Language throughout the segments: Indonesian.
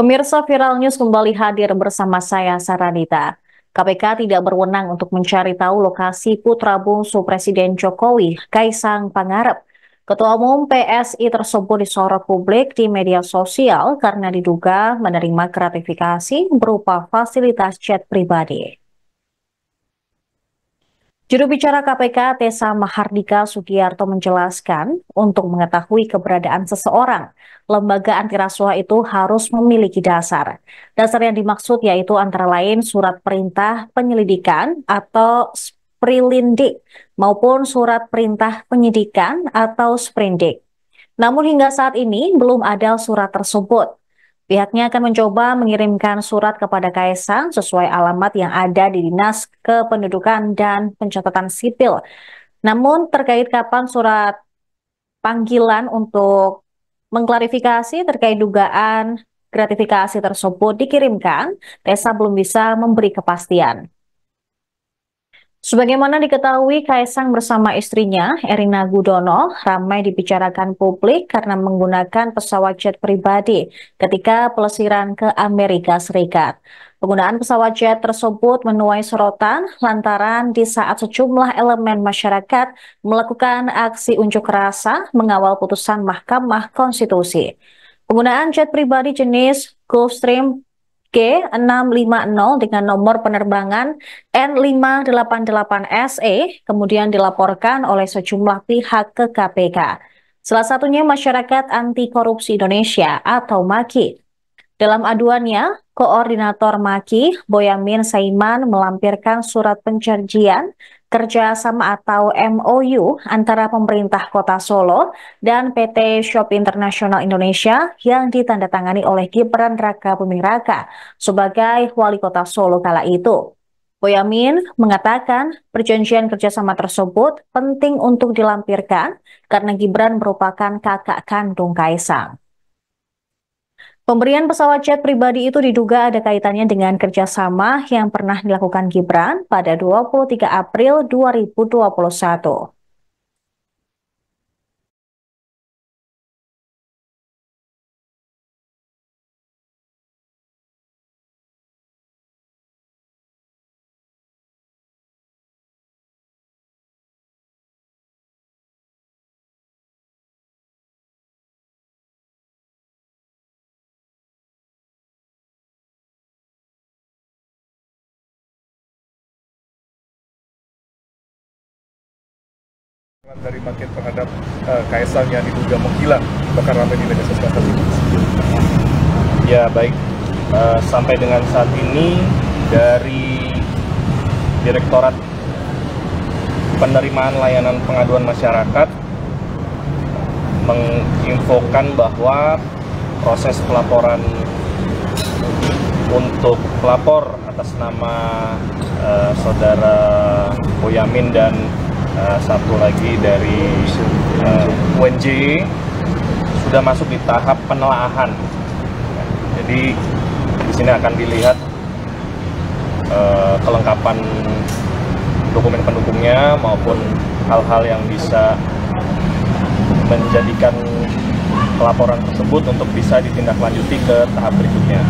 Pemirsa Viral News kembali hadir bersama saya, Saranita. KPK tidak berwenang untuk mencari tahu lokasi putra bungsu Presiden Jokowi, Kaisang Pangarep. Ketua Umum PSI tersebut disorot publik di media sosial karena diduga menerima gratifikasi berupa fasilitas jet pribadi. Juru bicara KPK Tessa Mahardika Sugiarto menjelaskan, untuk mengetahui keberadaan seseorang, lembaga antirasuah itu harus memiliki dasar. Dasar yang dimaksud yaitu antara lain surat perintah penyelidikan atau sprindik maupun surat perintah penyidikan atau sprindik. Namun hingga saat ini belum ada surat tersebut. Pihaknya akan mencoba mengirimkan surat kepada Kaisang sesuai alamat yang ada di Dinas Kependudukan dan Pencatatan Sipil. Namun terkait kapan surat panggilan untuk mengklarifikasi terkait dugaan gratifikasi tersebut dikirimkan, Tessa belum bisa memberi kepastian. Sebagaimana diketahui, Kaisang bersama istrinya, Erina Gudono, ramai dibicarakan publik karena menggunakan pesawat jet pribadi ketika pelesiran ke Amerika Serikat. Penggunaan pesawat jet tersebut menuai sorotan lantaran di saat sejumlah elemen masyarakat melakukan aksi unjuk rasa mengawal putusan Mahkamah Konstitusi. Penggunaan jet pribadi jenis Gulfstream G650 dengan nomor penerbangan N588SE kemudian dilaporkan oleh sejumlah pihak ke KPK. Salah satunya Masyarakat Anti Korupsi Indonesia atau MAKI. Dalam aduannya, Koordinator MAKI, Boyamin Saiman, melampirkan surat perjanjian kerjasama atau MOU antara pemerintah Kota Solo dan PT Shop International Indonesia yang ditandatangani oleh Gibran Rakabuming Raka sebagai Wali Kota Solo kala itu. Boyamin mengatakan perjanjian kerjasama tersebut penting untuk dilampirkan karena Gibran merupakan kakak kandung Kaisang. Pemberian pesawat jet pribadi itu diduga ada kaitannya dengan kerjasama yang pernah dilakukan Gibran pada 23 April 2021. Dari paket terhadap Kaisang yang diduga menghilang, bahkan ramai di media sosial. Ya baik, sampai dengan saat ini dari Direktorat Penerimaan Layanan Pengaduan Masyarakat menginfokan bahwa proses pelaporan untuk pelapor atas nama Saudara Boyamin dan satu lagi dari UNJ sudah masuk di tahap penelaahan. Jadi di sini akan dilihat kelengkapan dokumen pendukungnya maupun hal-hal yang bisa menjadikan pelaporan tersebut untuk bisa ditindaklanjuti ke tahap berikutnya.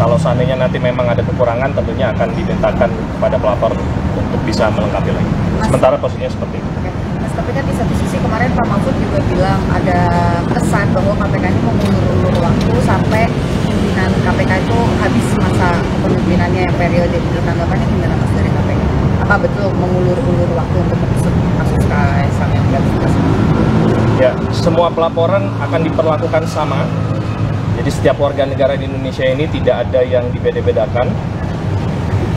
Kalau seandainya nanti memang ada kekurangan, tentunya akan dimintakan kepada pelapor untuk bisa melengkapi lagi. Sementara posisinya seperti itu. Mas, tapi kan di satu sisi kemarin Pak Mahfud juga bilang ada pesan bahwa KPK ini mau mengulur waktu sampai pimpinan KPK itu habis masa kepemimpinannya yang periode itu. Tanggapannya gimana Mas dari KPK? Apa betul mengulur-ulur waktu untuk mengusut kasus Kaisang yang gratifikasi? Ya, semua pelaporan akan diperlakukan sama. Jadi setiap warga negara di Indonesia ini tidak ada yang dibeda-bedakan.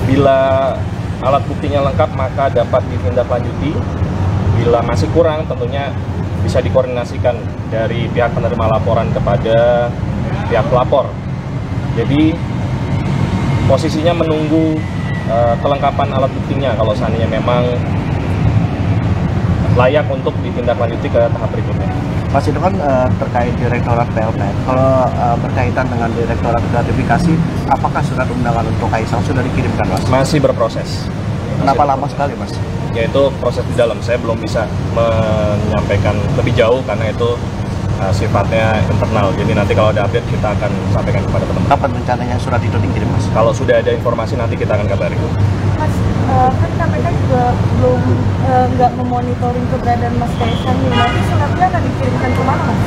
Bila alat buktinya lengkap maka dapat ditindaklanjuti. Bila masih kurang tentunya bisa dikoordinasikan dari pihak penerima laporan kepada pihak pelapor. Jadi posisinya menunggu kelengkapan alat buktinya kalau seandainya memang layak untuk ditindaklanjuti ke tahap berikutnya. Mas, itu kan terkait Direktorat PLN. Kalau berkaitan dengan Direktorat Gratifikasi, apakah surat undangan untuk Kaisang sudah dikirimkan, Mas? Masih berproses. Kenapa lama sekali, Mas? Yaitu proses di dalam. Saya belum bisa menyampaikan lebih jauh karena itu sifatnya internal. Jadi nanti kalau ada update kita akan sampaikan kepada teman-teman. Kapan rencananya surat itu dikirim, Mas? Kalau sudah ada informasi nanti kita akan kabari. Mas, kan KPK juga belum nggak memonitoring keberadaan Mas Kaisang nih. Nanti suratnya akan dikirimkan ke mana, Mas?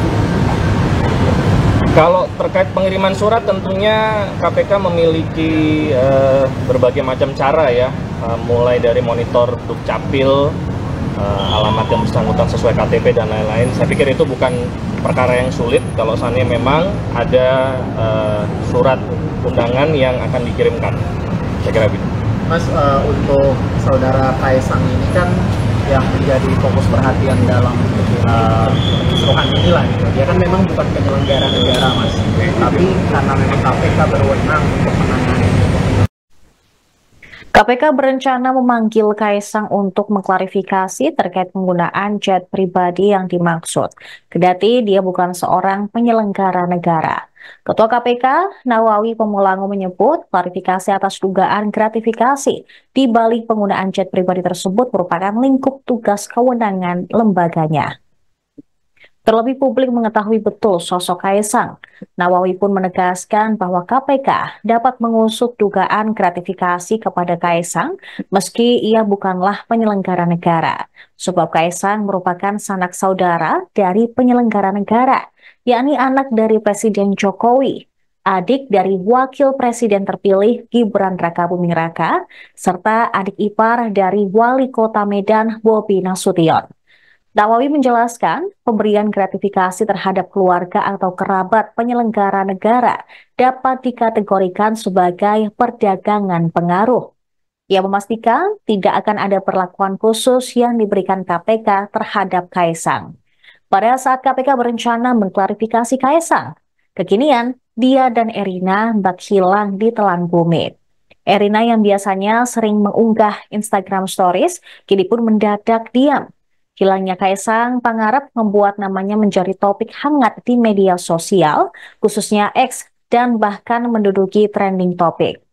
Kalau terkait pengiriman surat tentunya KPK memiliki berbagai macam cara ya, mulai dari monitor Dukcapil, alamat yang bersangkutan sesuai KTP dan lain-lain. Saya pikir itu bukan perkara yang sulit kalau seandainya memang ada surat undangan yang akan dikirimkan. Saya kira begitu. Mas, untuk saudara Kaisang ini kan yang menjadi fokus perhatian dalam keseluruhan inilah gitu. Dia kan memang bukan penyelenggara negara, Mas, tapi karena memang KPK berwenang untuk menangani. KPK berencana memanggil Kaisang untuk mengklarifikasi terkait penggunaan jet pribadi yang dimaksud. Kendati dia bukan seorang penyelenggara negara. Ketua KPK, Nawawi Pemulango menyebut klarifikasi atas dugaan gratifikasi di balik penggunaan jet pribadi tersebut merupakan lingkup tugas kewenangan lembaganya. Terlebih publik mengetahui betul sosok Kaisang. Nawawi pun menegaskan bahwa KPK dapat mengusut dugaan gratifikasi kepada Kaisang meski ia bukanlah penyelenggara negara. Sebab Kaisang merupakan sanak saudara dari penyelenggara negara, yakni anak dari Presiden Jokowi, adik dari Wakil Presiden terpilih Gibran Rakabuming Raka, serta adik ipar dari Wali Kota Medan Bobi Nasution. Nawawi menjelaskan, pemberian gratifikasi terhadap keluarga atau kerabat penyelenggara negara dapat dikategorikan sebagai perdagangan pengaruh. Ia memastikan tidak akan ada perlakuan khusus yang diberikan KPK terhadap Kaisang. Pada saat KPK berencana mengklarifikasi Kaisang, kekinian dia dan Erina bak hilang di telan bumi. Erina yang biasanya sering mengunggah Instagram Stories, kini pun mendadak diam. Hilangnya Kaisang Pangarep membuat namanya menjadi topik hangat di media sosial, khususnya X, dan bahkan menduduki trending topik.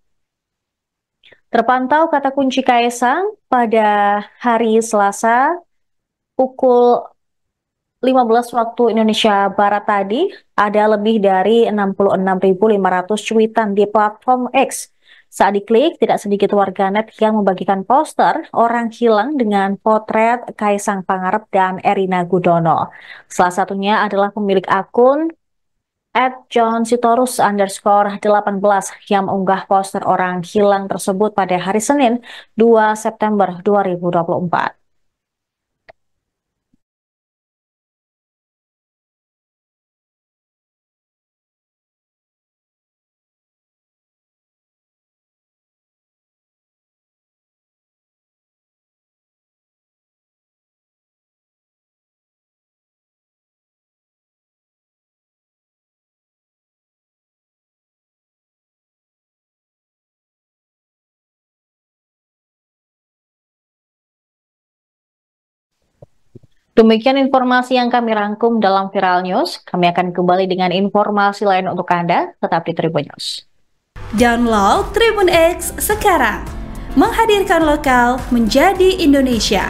Terpantau kata kunci Kaisang pada hari Selasa pukul 15 waktu Indonesia Barat tadi, ada lebih dari 66.500 cuitan di platform X. Saat diklik, tidak sedikit warganet yang membagikan poster orang hilang dengan potret Kaisang Pangarep dan Erina Gudono. Salah satunya adalah pemilik akun @johnsitorus_18 yang mengunggah poster orang hilang tersebut pada hari Senin 2 September 2024. Demikian informasi yang kami rangkum dalam Viral News. Kami akan kembali dengan informasi lain untuk Anda. Tetap di Tribun News. Download Tribun X sekarang. Menghadirkan lokal menjadi Indonesia.